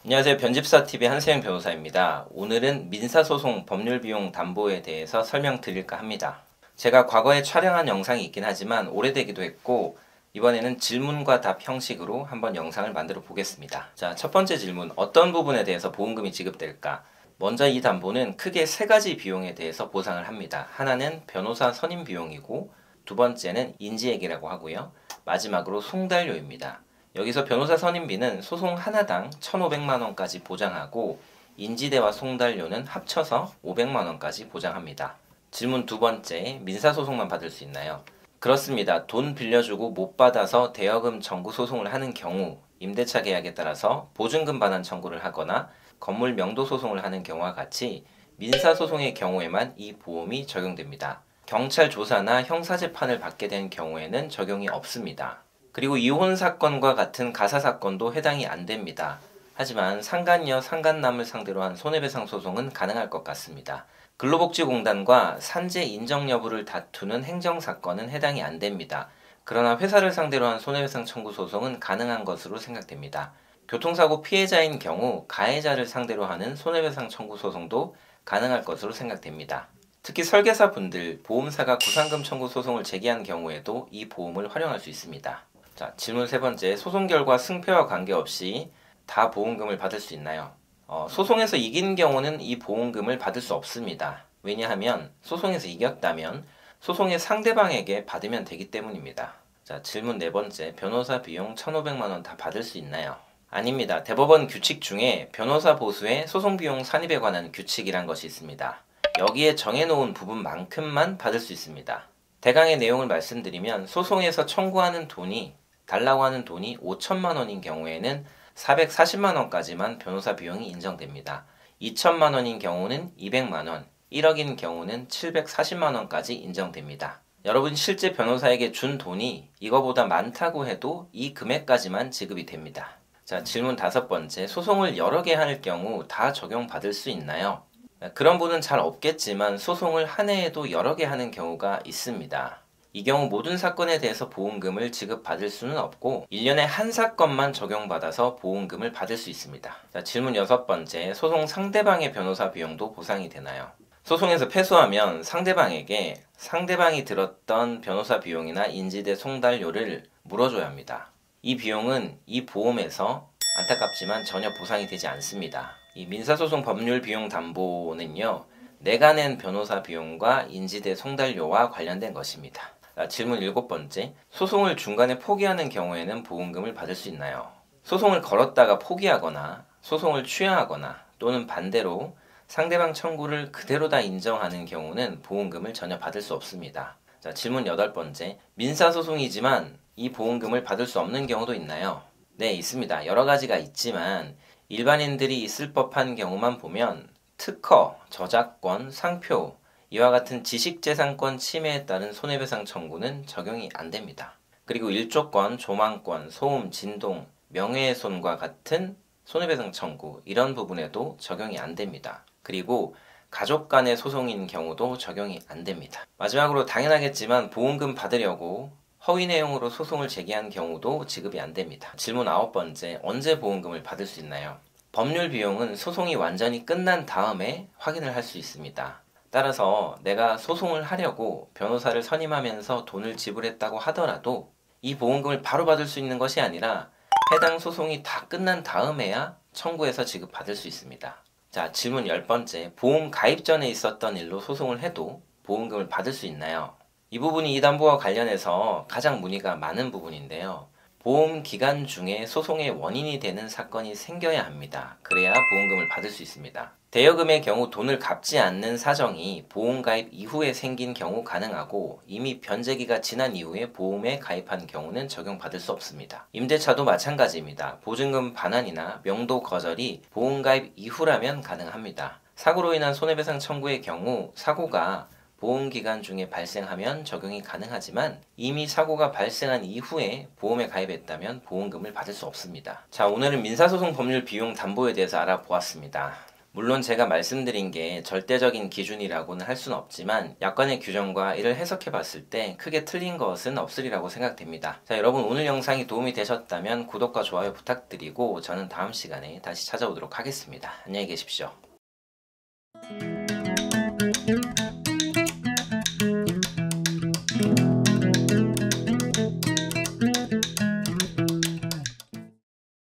안녕하세요. 변집사TV 한세영 변호사입니다. 오늘은 민사소송 법률비용 담보에 대해서 설명드릴까 합니다. 제가 과거에 촬영한 영상이 있긴 하지만 오래되기도 했고 이번에는 질문과 답 형식으로 한번 영상을 만들어 보겠습니다. 자, 첫 번째 질문, 어떤 부분에 대해서 보험금이 지급될까? 먼저 이 담보는 크게 세 가지 비용에 대해서 보상을 합니다. 하나는 변호사 선임 비용이고, 두 번째는 인지액이라고 하고요. 마지막으로 송달료입니다. 여기서 변호사 선임비는 소송 하나당 1,500만원까지 보장하고, 인지대와 송달료는 합쳐서 500만원까지 보장합니다. 질문 두 번째, 민사소송만 받을 수 있나요? 그렇습니다. 돈 빌려주고 못 받아서 대여금 청구 소송을 하는 경우, 임대차 계약에 따라서 보증금 반환 청구를 하거나 건물 명도 소송을 하는 경우와 같이 민사소송의 경우에만 이 보험이 적용됩니다. 경찰 조사나 형사재판을 받게 된 경우에는 적용이 없습니다. 그리고 이혼 사건과 같은 가사 사건도 해당이 안 됩니다. 하지만 상간녀, 상간남을 상대로 한 손해배상 소송은 가능할 것 같습니다. 근로복지공단과 산재 인정 여부를 다투는 행정사건은 해당이 안 됩니다. 그러나 회사를 상대로 한 손해배상 청구 소송은 가능한 것으로 생각됩니다. 교통사고 피해자인 경우 가해자를 상대로 하는 손해배상 청구 소송도 가능할 것으로 생각됩니다. 특히 설계사분들, 보험사가 구상금 청구 소송을 제기한 경우에도 이 보험을 활용할 수 있습니다. 자, 질문 세 번째, 소송 결과 승패와 관계없이 다 보험금을 받을 수 있나요? 소송에서 이긴 경우는 이 보험금을 받을 수 없습니다. 왜냐하면 소송에서 이겼다면 소송의 상대방에게 받으면 되기 때문입니다. 자, 질문 네 번째, 변호사 비용 1,500만원 다 받을 수 있나요? 아닙니다. 대법원 규칙 중에 변호사 보수의 소송 비용 산입에 관한 규칙이란 것이 있습니다. 여기에 정해놓은 부분만큼만 받을 수 있습니다. 대강의 내용을 말씀드리면 소송에서 청구하는 돈이 달라고 하는 돈이 5천만 원인 경우에는 440만원까지만 변호사 비용이 인정됩니다. 2천만 원인 경우는 200만 원, 1억인 경우는 740만원까지 인정됩니다. 여러분 실제 변호사에게 준 돈이 이거보다 많다고 해도 이 금액까지만 지급이 됩니다. 자, 질문 다섯 번째, 소송을 여러 개 할 경우 다 적용받을 수 있나요? 그런 분은 잘 없겠지만 소송을 한 해에도 여러 개 하는 경우가 있습니다. 이 경우 모든 사건에 대해서 보험금을 지급받을 수는 없고 1년에 한 사건만 적용받아서 보험금을 받을 수 있습니다. 자, 질문 여섯 번째, 소송 상대방의 변호사 비용도 보상이 되나요? 소송에서 패소하면 상대방에게 상대방이 들었던 변호사 비용이나 인지대 송달료를 물어줘야 합니다. 이 비용은 이 보험에서 안타깝지만 전혀 보상이 되지 않습니다. 이 민사소송 법률 비용 담보는요, 내가 낸 변호사 비용과 인지대 송달료와 관련된 것입니다. 질문 일곱 번째, 소송을 중간에 포기하는 경우에는 보험금을 받을 수 있나요? 소송을 걸었다가 포기하거나 소송을 취하하거나 또는 반대로 상대방 청구를 그대로 다 인정하는 경우는 보험금을 전혀 받을 수 없습니다. 자, 질문 여덟 번째, 민사소송이지만 이 보험금을 받을 수 없는 경우도 있나요? 네, 있습니다. 여러 가지가 있지만 일반인들이 있을 법한 경우만 보면 특허, 저작권, 상표, 이와 같은 지식재산권 침해에 따른 손해배상 청구는 적용이 안 됩니다. 그리고 일조권, 조망권, 소음, 진동, 명예훼손과 같은 손해배상 청구, 이런 부분에도 적용이 안 됩니다. 그리고 가족 간의 소송인 경우도 적용이 안 됩니다. 마지막으로 당연하겠지만 보험금 받으려고 허위 내용으로 소송을 제기한 경우도 지급이 안 됩니다. 질문 아홉 번째, 언제 보험금을 받을 수 있나요? 법률 비용은 소송이 완전히 끝난 다음에 확인을 할 수 있습니다. 따라서 내가 소송을 하려고 변호사를 선임하면서 돈을 지불했다고 하더라도 이 보험금을 바로 받을 수 있는 것이 아니라 해당 소송이 다 끝난 다음에야 청구해서 지급받을 수 있습니다. 자, 질문 열 번째, 보험 가입 전에 있었던 일로 소송을 해도 보험금을 받을 수 있나요? 이 부분이 이 담보와 관련해서 가장 문의가 많은 부분인데요. 보험 기간 중에 소송의 원인이 되는 사건이 생겨야 합니다. 그래야 보험금을 받을 수 있습니다. 대여금의 경우 돈을 갚지 않는 사정이 보험 가입 이후에 생긴 경우 가능하고 이미 변제기가 지난 이후에 보험에 가입한 경우는 적용받을 수 없습니다. 임대차도 마찬가지입니다. 보증금 반환이나 명도 거절이 보험 가입 이후라면 가능합니다. 사고로 인한 손해배상 청구의 경우 사고가 보험기간 중에 발생하면 적용이 가능하지만 이미 사고가 발생한 이후에 보험에 가입했다면 보험금을 받을 수 없습니다. 자, 오늘은 민사소송 법률 비용 담보에 대해서 알아보았습니다. 물론 제가 말씀드린 게 절대적인 기준이라고는 할 수는 없지만 약관의 규정과 이를 해석해 봤을 때 크게 틀린 것은 없으리라고 생각됩니다. 자, 여러분 오늘 영상이 도움이 되셨다면 구독과 좋아요 부탁드리고 저는 다음 시간에 다시 찾아오도록 하겠습니다. 안녕히 계십시오.